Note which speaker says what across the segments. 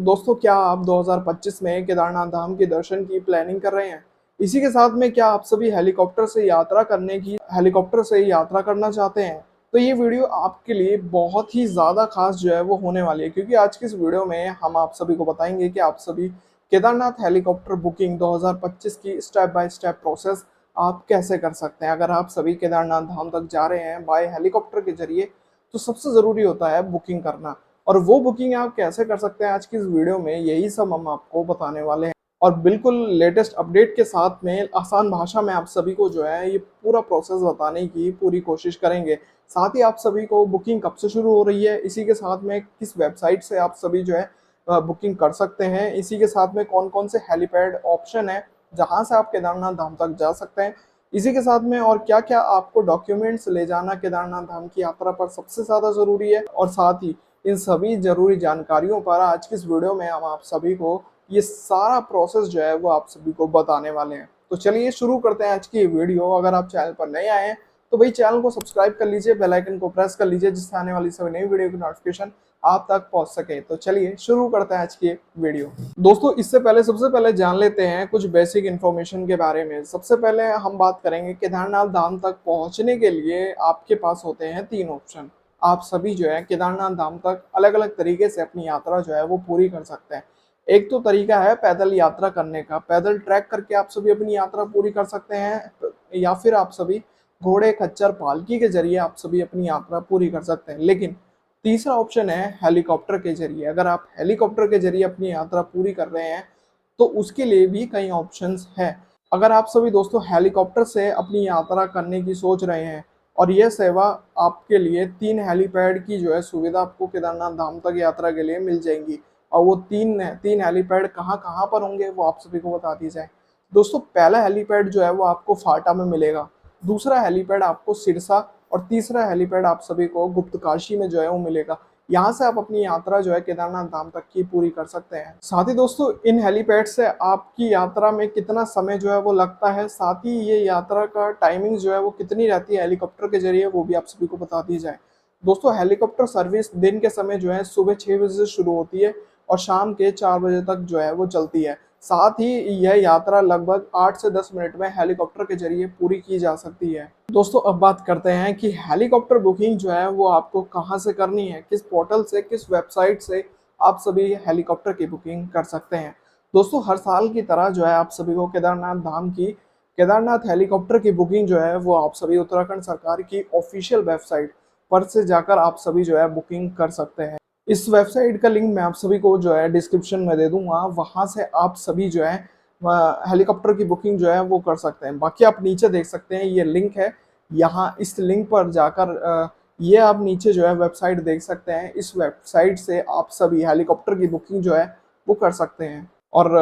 Speaker 1: दोस्तों, क्या आप 2025 में केदारनाथ धाम के दर्शन की प्लानिंग कर रहे हैं? इसी के साथ में क्या आप सभी हेलीकॉप्टर से यात्रा करना चाहते हैं? तो ये वीडियो आपके लिए बहुत ही ज़्यादा खास जो है वो होने वाली है, क्योंकि आज की इस वीडियो में हम आप सभी को बताएंगे कि आप सभी केदारनाथ हेलीकॉप्टर बुकिंग 2025 की स्टेप बाय स्टेप प्रोसेस आप कैसे कर सकते हैं। अगर आप सभी केदारनाथ धाम तक जा रहे हैं बाय हेलीकॉप्टर के जरिए, तो सबसे ज़रूरी होता है बुकिंग करना। और वो बुकिंग आप कैसे कर सकते हैं, आज की इस वीडियो में यही सब हम आपको बताने वाले हैं। और बिल्कुल लेटेस्ट अपडेट के साथ में आसान भाषा में आप सभी को जो है ये पूरा प्रोसेस बताने की पूरी कोशिश करेंगे। साथ ही आप सभी को बुकिंग कब से शुरू हो रही है, इसी के साथ में किस वेबसाइट से आप सभी जो है बुकिंग कर सकते हैं, इसी के साथ में कौन कौन से हेलीपैड ऑप्शन है जहां से आप केदारनाथ धाम तक जा सकते हैं, इसी के साथ में और क्या क्या आपको डॉक्यूमेंट्स ले जाना केदारनाथ धाम की यात्रा पर सबसे ज़्यादा ज़रूरी है। और साथ ही इन सभी ज़रूरी जानकारियों पर आज की इस वीडियो में हम आप सभी को ये सारा प्रोसेस जो है वो आप सभी को बताने वाले हैं। तो चलिए शुरू करते हैं आज की ये वीडियो। अगर आप चैनल पर नए आए हैं तो भाई चैनल को सब्सक्राइब कर लीजिए, बेल आइकन को प्रेस कर लीजिए, जिससे आने वाली सभी नई वीडियो की नोटिफिकेशन आप तक पहुंच सके। तो चलिए शुरू करते हैं आज की वीडियो। दोस्तों, इससे पहले सबसे पहले जान लेते हैं कुछ बेसिक इन्फॉर्मेशन के बारे में। सबसे पहले हम बात करेंगे केदारनाथ धाम तक पहुंचने के लिए आपके पास होते हैं 3 ऑप्शन। आप सभी जो है केदारनाथ धाम तक अलग अलग तरीके से अपनी यात्रा जो है वो पूरी कर सकते हैं। एक तो तरीका है पैदल यात्रा करने का, पैदल ट्रैक करके आप सभी अपनी यात्रा पूरी कर सकते हैं, या फिर आप सभी घोड़े खच्चर पालकी के जरिए आप सभी अपनी यात्रा पूरी कर सकते हैं। लेकिन तीसरा ऑप्शन है हेलीकॉप्टर के जरिए। अगर आप हेलीकॉप्टर के जरिए अपनी यात्रा पूरी कर रहे हैं तो उसके लिए भी कई ऑप्शंस हैं। अगर आप सभी दोस्तों हेलीकॉप्टर से अपनी यात्रा करने की सोच रहे हैं और यह सेवा आपके लिए 3 हेलीपैड की जो है सुविधा आपको केदारनाथ धाम तक यात्रा के लिए मिल जाएंगी। और वो तीन हेलीपैड कहाँ कहाँ पर होंगे वो आप सभी को बता दी जाए। दोस्तों, पहला हेलीपैड जो है वो आपको फाटा में मिलेगा, दूसरा हेलीपैड आपको सिरसा और तीसरा हेलीपैड आप सभी को गुप्तकाशी में जो है वो मिलेगा। यहाँ से आप अपनी यात्रा जो है केदारनाथ धाम तक की पूरी कर सकते हैं। साथ ही दोस्तों, इन हेलीपैड से आपकी यात्रा में कितना समय जो है वो लगता है, साथ ही ये यात्रा का टाइमिंग जो है वो कितनी रहती है हेलीकॉप्टर के जरिए, वो भी आप सभी को बता दी जाए। दोस्तों, हेलीकॉप्टर सर्विस दिन के समय जो है सुबह 6 बजे से शुरू होती है और शाम के 4 बजे तक जो है वो चलती है। साथ ही यह यात्रा लगभग 8 से 10 मिनट में हेलीकॉप्टर के जरिए पूरी की जा सकती है। दोस्तों, अब बात करते हैं कि हेलीकॉप्टर बुकिंग जो है वो आपको कहां से करनी है, किस पोर्टल से, किस वेबसाइट से आप सभी हेलीकॉप्टर की बुकिंग कर सकते हैं। दोस्तों, हर साल की तरह जो है आप सभी को केदारनाथ हेलीकॉप्टर की बुकिंग जो है वो आप सभी उत्तराखंड सरकार की ऑफिशियल वेबसाइट पर से जाकर आप सभी जो है बुकिंग कर सकते हैं। इस वेबसाइट का लिंक मैं आप सभी को जो है डिस्क्रिप्शन में दे दूंगा, वहां से आप सभी जो है हेलीकॉप्टर की बुकिंग जो है वो कर सकते हैं। बाकी आप नीचे देख सकते हैं ये लिंक है, यहाँ इस लिंक पर जाकर ये आप नीचे जो है वेबसाइट देख सकते हैं। इस वेबसाइट से आप सभी हेलीकॉप्टर की बुकिंग जो है वो कर सकते हैं। और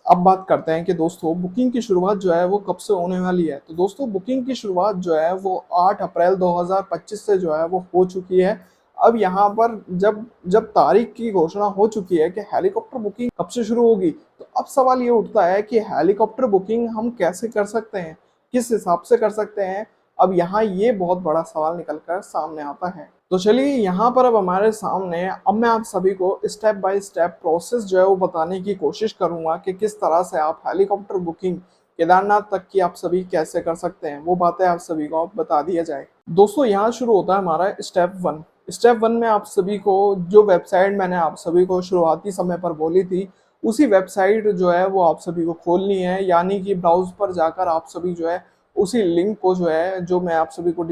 Speaker 1: अब बात करते हैं कि दोस्तों बुकिंग की शुरुआत जो है वो कब से होने वाली है। तो दोस्तों, बुकिंग की शुरुआत जो है वो 8 अप्रैल 2025 से जो है वो हो चुकी है। अब यहाँ पर जब जब तारीख की घोषणा हो चुकी है कि हेलीकॉप्टर बुकिंग कब से शुरू होगी, तो अब सवाल ये उठता है कि हेलीकॉप्टर बुकिंग हम कैसे कर सकते हैं, किस हिसाब से कर सकते हैं। अब यहाँ ये बहुत बड़ा सवाल निकल कर सामने आता है। तो चलिए यहाँ पर अब हमारे सामने, अब मैं आप सभी को स्टेप बाय स्टेप प्रोसेस जो है वो बताने की कोशिश करूंगा कि किस तरह से आप हेलीकॉप्टर बुकिंग केदारनाथ तक की आप सभी कैसे कर सकते हैं, वो बातें आप सभी को अब बता दिया जाए। दोस्तों, यहाँ शुरू होता है हमारा स्टेप 1 में आप सभी को जो वेबसाइट मैंने आप सभी को शुरुआती समय पर बोली थी, उसी वेबसाइट जो है वो आप सभी को खोलनी है। यानी कि ब्राउज पर जाकर आप सभी जो है उसी लिंक को जो है, जो मैं आप सभी को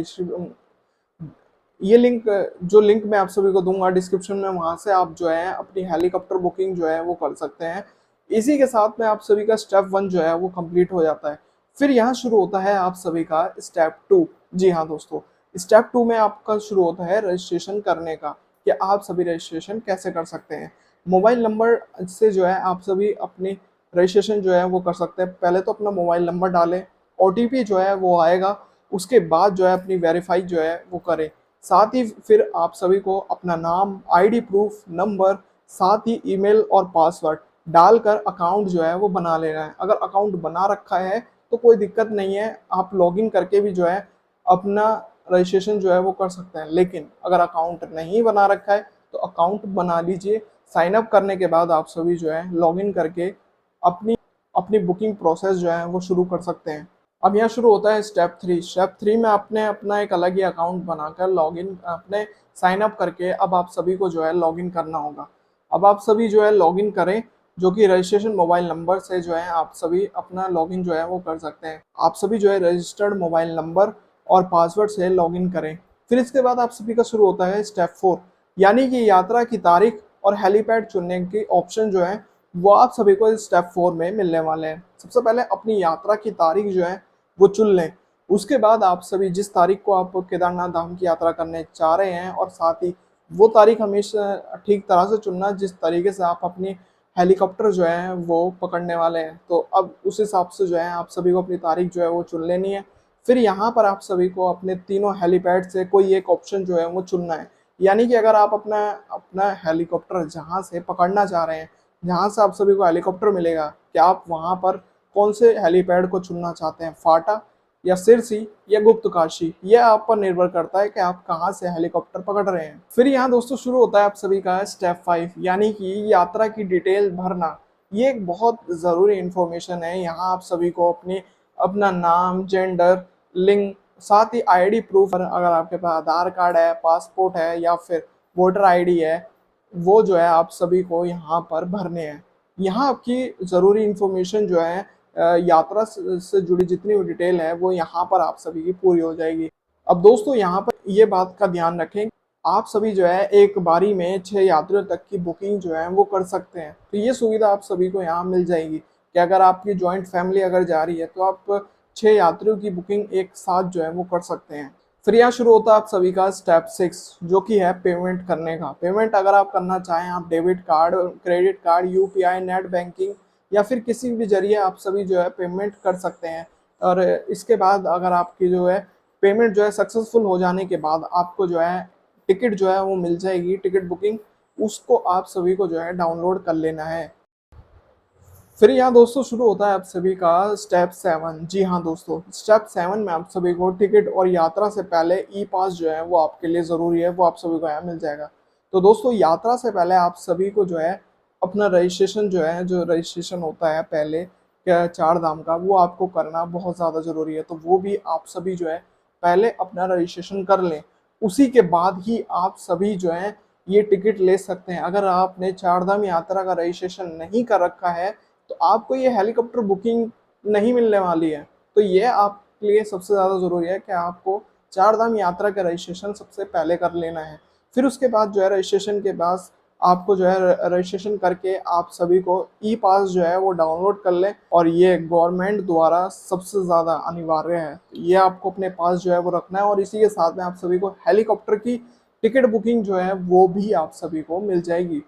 Speaker 1: ये लिंक जो लिंक मैं आप सभी को दूंगा डिस्क्रिप्शन में, वहां से आप जो है अपनी हेलीकॉप्टर बुकिंग जो है वो कर सकते हैं। इसी के साथ में आप सभी का स्टेप 1 जो है वो कंप्लीट हो जाता है। फिर यहाँ शुरू होता है आप सभी का स्टेप 2। जी हाँ दोस्तों, स्टेप 2 में आपका शुरू होता है रजिस्ट्रेशन करने का, कि आप सभी रजिस्ट्रेशन कैसे कर सकते हैं। मोबाइल नंबर से जो है आप सभी अपनी रजिस्ट्रेशन जो है वो कर सकते हैं। पहले तो अपना मोबाइल नंबर डालें, OTP जो है वो आएगा, उसके बाद जो है अपनी वेरीफाई जो है वो करें। साथ ही फिर आप सभी को अपना नाम, ID प्रूफ नंबर, साथ ही ईमेल और पासवर्ड डालकर अकाउंट जो है वो बना लेना है। अगर अकाउंट बना रखा है तो कोई दिक्कत नहीं है, आप लॉगिन करके भी जो है अपना रजिस्ट्रेशन जो है वो कर सकते हैं। लेकिन अगर अकाउंट नहीं बना रखा है तो अकाउंट बना लीजिए। साइन अप करने के बाद आप सभी जो है लॉगिन करके अपनी अपनी बुकिंग प्रोसेस जो है वो शुरू कर सकते हैं। अब यहाँ शुरू होता है स्टेप 3 में आपने अपना एक अलग ही अकाउंट बनाकर लॉगिन अपने साइन अप करके अब आप सभी को जो है लॉगिन करना होगा। अब आप सभी जो है लॉगिन करें, जो कि रजिस्ट्रेशन मोबाइल नंबर से जो है आप सभी अपना लॉगिन जो है वो कर सकते हैं। आप सभी जो है रजिस्टर्ड मोबाइल नंबर और पासवर्ड से लॉगिन करें। फिर इसके बाद आप सभी का शुरू होता है स्टेप 4, यानी कि यात्रा की तारीख और हेलीपैड चुनने के ऑप्शन जो है वो आप सभी को इस स्टेप 4 में मिलने वाले हैं। सबसे पहले अपनी यात्रा की तारीख जो है वो चुन लें। उसके बाद आप सभी जिस तारीख को आप केदारनाथ धाम की यात्रा करने चाह रहे हैं, और साथ ही वो तारीख हमेशा ठीक तरह से चुनना जिस तरीके से आप अपनी हेलीकॉप्टर जो है वो पकड़ने वाले हैं। तो अब उस हिसाब से जो है आप सभी को अपनी तारीख जो है वो चुन लेनी है। फिर यहाँ पर आप सभी को अपने तीनों हेलीपैड से कोई एक ऑप्शन जो है वो चुनना है। यानी कि अगर आप अपना अपना हेलीकॉप्टर जहाँ से पकड़ना चाह रहे हैं, जहाँ से आप सभी को हेलीकॉप्टर मिलेगा, क्या आप वहाँ पर कौन से हेलीपैड को चुनना चाहते हैं, फाटा या सिरसी या गुप्तकाशी, यह आप पर निर्भर करता है कि आप कहाँ से हेलीकॉप्टर पकड़ रहे हैं। फिर यहाँ दोस्तों शुरू होता है आप सभी का स्टेप 5, यानी कि यात्रा की डिटेल भरना। ये एक बहुत ज़रूरी इंफॉर्मेशन है। यहाँ आप सभी को अपना नाम, जेंडर, लिंग, साथ ही आईडी प्रूफ, अगर आपके पास आधार कार्ड है, पासपोर्ट है या फिर वोटर आईडी है, वो जो है आप सभी को यहाँ पर भरने हैं। यहाँ आपकी ज़रूरी इंफॉर्मेशन जो है यात्रा से जुड़ी जितनी भी डिटेल है वो यहाँ पर आप सभी की पूरी हो जाएगी। अब दोस्तों यहाँ पर ये बात का ध्यान रखें, आप सभी जो है एक बारी में 6 यात्रियों तक की बुकिंग जो है वो कर सकते हैं। तो ये सुविधा आप सभी को यहाँ मिल जाएगी कि अगर आपकी जॉइंट फैमिली अगर जा रही है तो आप 6 यात्रियों की बुकिंग एक साथ जो है वो कर सकते हैं। फिर यहाँ शुरू होता है आप सभी का स्टेप 6, जो कि है पेमेंट करने का। पेमेंट अगर आप करना चाहें, आप debit card, credit card, UPI, net banking या फिर किसी भी जरिए आप सभी जो है पेमेंट कर सकते हैं। और इसके बाद अगर आपकी जो है पेमेंट जो है सक्सेसफुल हो जाने के बाद आपको जो है टिकट जो है वो मिल जाएगी, टिकट बुकिंग। उसको आप सभी को जो है डाउनलोड कर लेना है। फिर यहाँ दोस्तों शुरू होता है आप सभी का स्टेप 7। जी हाँ दोस्तों, स्टेप 7 में आप सभी को टिकट और यात्रा से पहले ई पास जो है वो आपके लिए ज़रूरी है, वो आप सभी को यहाँ मिल जाएगा। तो दोस्तों यात्रा से पहले आप सभी को जो है अपना रजिस्ट्रेशन जो है, जो रजिस्ट्रेशन होता है पहले चार धाम का, वो आपको करना बहुत ज़्यादा ज़रूरी है। तो वो भी आप सभी जो है पहले अपना रजिस्ट्रेशन कर लें। उसी के बाद ही आप सभी जो है ये टिकट ले सकते हैं। अगर आपने चार धाम यात्रा का रजिस्ट्रेशन नहीं कर रखा है तो आपको ये हेलीकॉप्टर बुकिंग नहीं मिलने वाली है। तो ये आपके लिए सबसे ज़्यादा ज़रूरी है कि आपको चार धाम यात्रा का रजिस्ट्रेशन सबसे पहले कर लेना है। फिर उसके बाद जो है रजिस्ट्रेशन के बाद आपको जो है रजिस्ट्रेशन करके आप सभी को ई पास जो है वो डाउनलोड कर लें, और ये गवर्नमेंट द्वारा सबसे ज़्यादा अनिवार्य है। ये आपको अपने पास जो है वो रखना है, और इसी के साथ में आप सभी को हेलीकॉप्टर की टिकट बुकिंग जो है वो भी आप सभी को मिल जाएगी।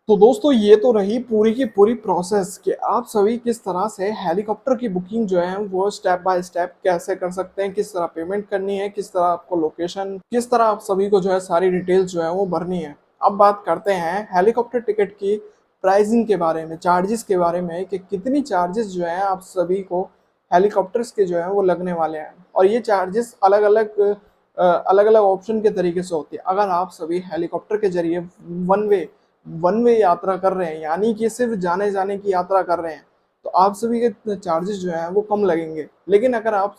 Speaker 1: तो दोस्तों ये तो रही पूरी की पूरी प्रोसेस कि आप सभी किस तरह से हेलीकॉप्टर की बुकिंग जो है वो स्टेप बाय स्टेप कैसे कर सकते हैं, किस तरह पेमेंट करनी है, किस तरह आपको लोकेशन, किस तरह आप सभी को जो है सारी डिटेल्स जो है वो भरनी है। अब बात करते हैं हेलीकॉप्टर टिकट की प्राइसिंग के बारे में, चार्जेस के बारे में, कि कितनी चार्जेस जो है आप सभी को हेलीकॉप्टर्स के जो है वो लगने वाले हैं। और ये चार्जेस अलग अलग ऑप्शन के तरीके से होती है। अगर आप सभी हेलीकॉप्टर के जरिए वन वे यात्रा कर रहे हैं, यानी कि सिर्फ जाने जाने की यात्रा कर रहे हैं, तो आप सभी के चार्जेस जो हैं वो कम लगेंगे। लेकिन अगर आप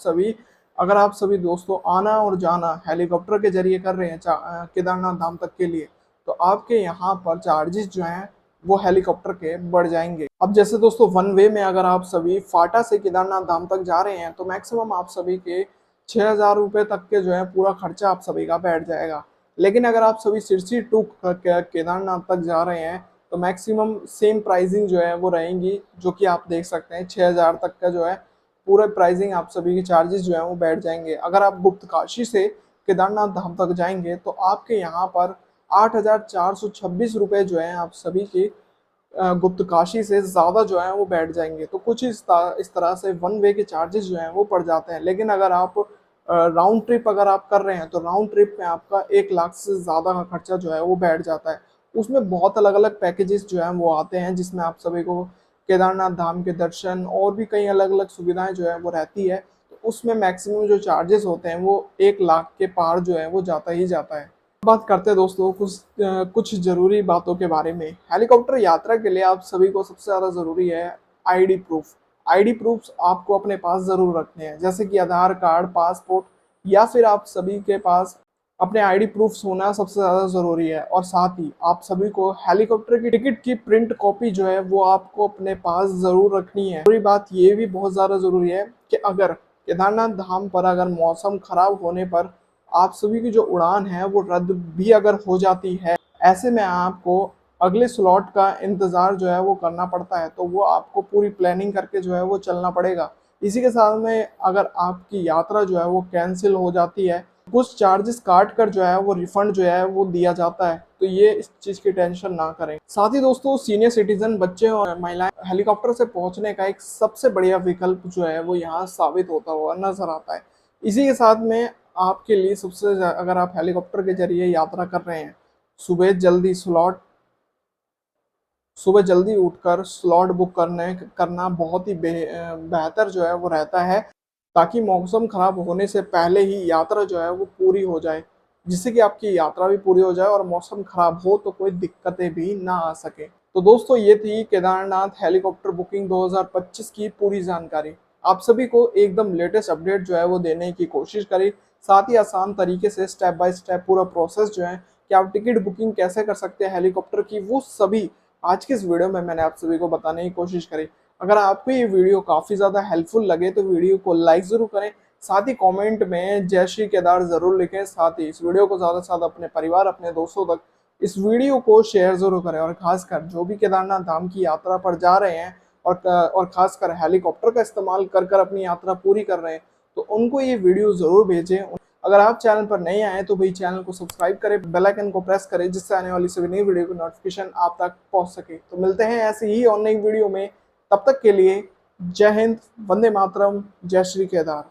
Speaker 1: सभी दोस्तों आना और जाना हेलीकॉप्टर के जरिए कर रहे हैं केदारनाथ धाम तक के लिए, तो आपके यहाँ पर चार्जेस जो हैं वो हेलीकॉप्टर के बढ़ जाएंगे। अब जैसे दोस्तों वन वे में अगर आप सभी फाटा से केदारनाथ धाम तक जा रहे हैं तो मैक्सिमम आप सभी के 6,000 रुपये तक के जो है पूरा खर्चा आप सभी का बैठ जाएगा। लेकिन अगर आप सभी सिरसी टू केदारनाथ तक जा रहे हैं तो मैक्सिमम सेम प्राइसिंग जो है वो रहेंगी, जो कि आप देख सकते हैं 6,000 तक का जो है पूरा प्राइसिंग आप सभी की चार्जेस जो है वो बैठ जाएंगे। अगर आप गुप्तकाशी से केदारनाथ धाम तक जाएंगे तो आपके यहाँ पर 8,426 रुपये जो है आप सभी की गुप्तकाशी से ज़्यादा जो है वो बैठ जाएंगे। तो कुछ इस तरह से वन वे के चार्जेस जो हैं वो पड़ जाते हैं। लेकिन अगर आप राउंड ट्रिप अगर आप कर रहे हैं तो राउंड ट्रिप में आपका 1 लाख से ज़्यादा का खर्चा जो है वो बैठ जाता है। उसमें बहुत अलग अलग पैकेजेस जो हैं वो आते हैं, जिसमें आप सभी को केदारनाथ धाम के दर्शन और भी कई अलग अलग सुविधाएं जो है वो रहती है। तो उसमें मैक्सिमम जो चार्जेस होते हैं वो 1 लाख के पार जो है वो जाता ही जाता है। बात करते हैं दोस्तों कुछ जरूरी बातों के बारे में। हेलीकॉप्टर यात्रा के लिए आप सभी को सबसे ज्यादा जरूरी है आईडी प्रूफ। आईडी प्रूफ आपको अपने पास जरूर रखने हैं, जैसे कि आधार कार्ड, पासपोर्ट, या फिर आप सभी के पास अपने आईडी प्रूफ होना सबसे ज्यादा जरूरी है। और साथ ही आप सभी को हेलीकॉप्टर की टिकट की प्रिंट कॉपी जो है वो आपको अपने पास जरूर रखनी है। दूसरी बात ये भी बहुत ज्यादा जरूरी है कि अगर केदारनाथ धाम पर अगर मौसम खराब होने पर आप सभी की जो उड़ान है वो रद्द भी अगर हो जाती है, ऐसे में आपको अगले स्लॉट का इंतजार जो है वो करना पड़ता है, तो वो आपको पूरी प्लानिंग करके जो है वो चलना पड़ेगा। इसी के साथ में अगर आपकी यात्रा जो है वो कैंसिल हो जाती है, कुछ चार्जेस काट कर जो है वो रिफंड जो है वो दिया जाता है, तो ये इस चीज की टेंशन ना करें। साथ ही दोस्तों सीनियर सिटीजन, बच्चे और महिलाएं हेलीकॉप्टर से पहुंचने का एक सबसे बढ़िया विकल्प जो है वो यहाँ साबित होता हुआ नजर आता है। इसी के साथ में आपके लिए अगर आप हेलीकॉप्टर के जरिए यात्रा कर रहे हैं, सुबह जल्दी स्लॉट सुबह जल्दी उठकर स्लॉट बुक करना बहुत ही बेहतर जो है वो रहता है, ताकि मौसम खराब होने से पहले ही यात्रा जो है वो पूरी हो जाए, जिससे कि आपकी यात्रा भी पूरी हो जाए और मौसम खराब हो तो कोई दिक्कतें भी ना आ सके। तो दोस्तों ये थी केदारनाथ हेलीकॉप्टर बुकिंग 2025 की पूरी जानकारी। आप सभी को एकदम लेटेस्ट अपडेट जो है वो देने की कोशिश करी, साथ ही आसान तरीके से स्टेप बाय स्टेप पूरा प्रोसेस जो है कि आप टिकट बुकिंग कैसे कर सकते हैं हेलीकॉप्टर की, वो सभी आज की इस वीडियो में मैंने आप सभी को बताने की कोशिश करी। अगर आपको ये वीडियो काफी ज्यादा हेल्पफुल लगे तो वीडियो को लाइक जरूर करें, साथ ही कमेंट में जय श्री केदार जरूर लिखें। साथ ही इस वीडियो को ज्यादा से ज्यादा अपने परिवार, अपने दोस्तों तक इस वीडियो को शेयर जरूर करें। और खासकर जो भी केदारनाथ धाम की यात्रा पर जा रहे हैं और खासकर हेलीकॉप्टर का इस्तेमाल कर कर अपनी यात्रा पूरी कर रहे हैं, तो उनको ये वीडियो जरूर भेजें। अगर आप चैनल पर नए आए तो भाई चैनल को सब्सक्राइब करें, बेल आइकन को प्रेस करें, जिससे आने वाली सभी नई वीडियो की नोटिफिकेशन आप तक पहुंच सके। तो मिलते हैं ऐसे ही और नई वीडियो में, तब तक के लिए जय हिंद, वंदे मातरम, जय श्री केदार।